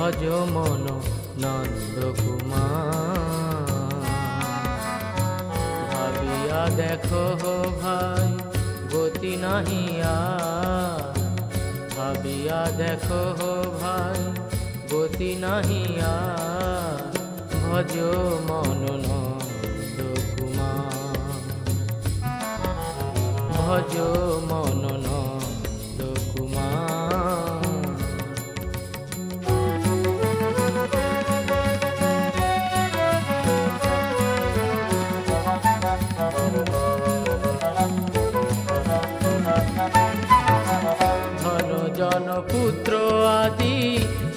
ভজ মন নন্দ কুমার। ভাবিয়া দেখো ভাই গতি নাহি আর, ভাবিয়া দেখো ভাই গতি নাহি আর, ভজ মন নন্দ কুমার। ভজ মন নন্দ কুমার। ধন জন পুত্র আদি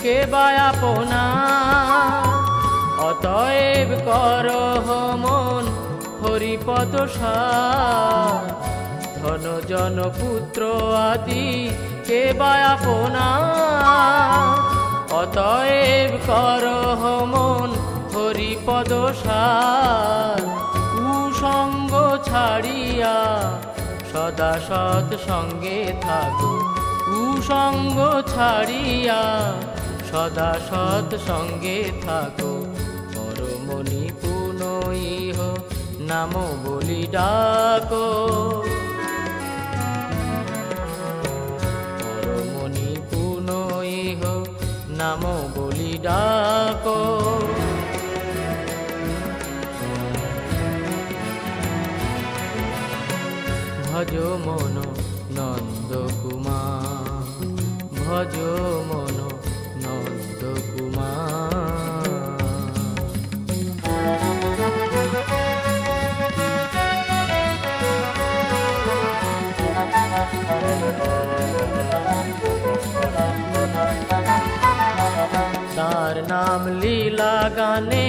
কেবা আপনা, অতএব করহ মন হরিপদ সার। ধন জন পুত্র আদি কেবা আপনা, অতএব করহ মন হরিপদ সার। কুসঙ্গ ছাড়িয়া সদা সৎ সঙ্গে থাকো, কুসঙ্গ ছাড়িয়া সদা সৎ সঙ্গে থাকো। পরমনি পুন ইহ নাম বলি ডাকো, পরমনি পুন ইহ নাম বলি ডাকো। ভজ মন নন্দ কুমার। ভজ মন নন্দ কুমার। তার নাম লীলা গানে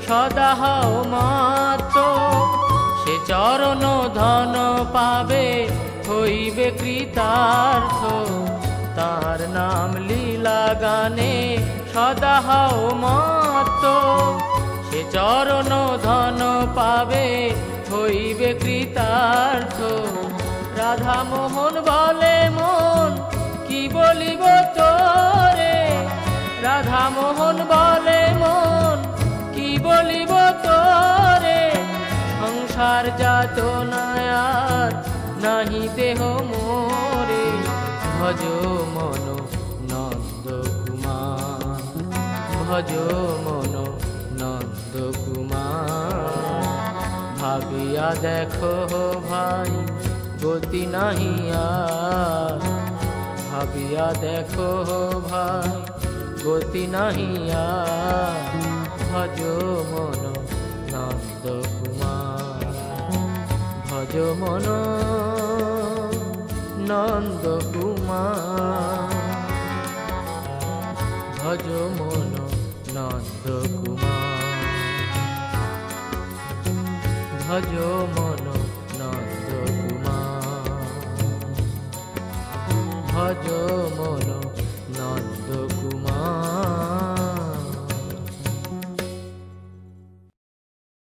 সদা হও মাত, সে চরণ ধন পাবে হইবে কৃতার্থ। তার নাম লীলা গানে সদা হও মাত, সে চরণ ধন পাবে হইবে কৃতার্থ। রাধা মোহন বলে মন কি বলিব তোরে, রাধা মোহন বলে মন কি বলিব তোরে। সংসার যাতনায় আর নাহি দেহ মোরে, ভজ মন নন্দ কুমার। ভজ মন নন্দ কুমার। ভাবিয়া দেখো ভাই গতি নাহি আর, ভাবিয়া দেখো ভাই গতি নাহি আর, ভজ মন নন্দ কুমার। ভজ মন নন্দ কুমার। ভজ মন নন্দ কুমার। ভজ মন নন্দ কুমার। ভজ মন নন্দ কুমার।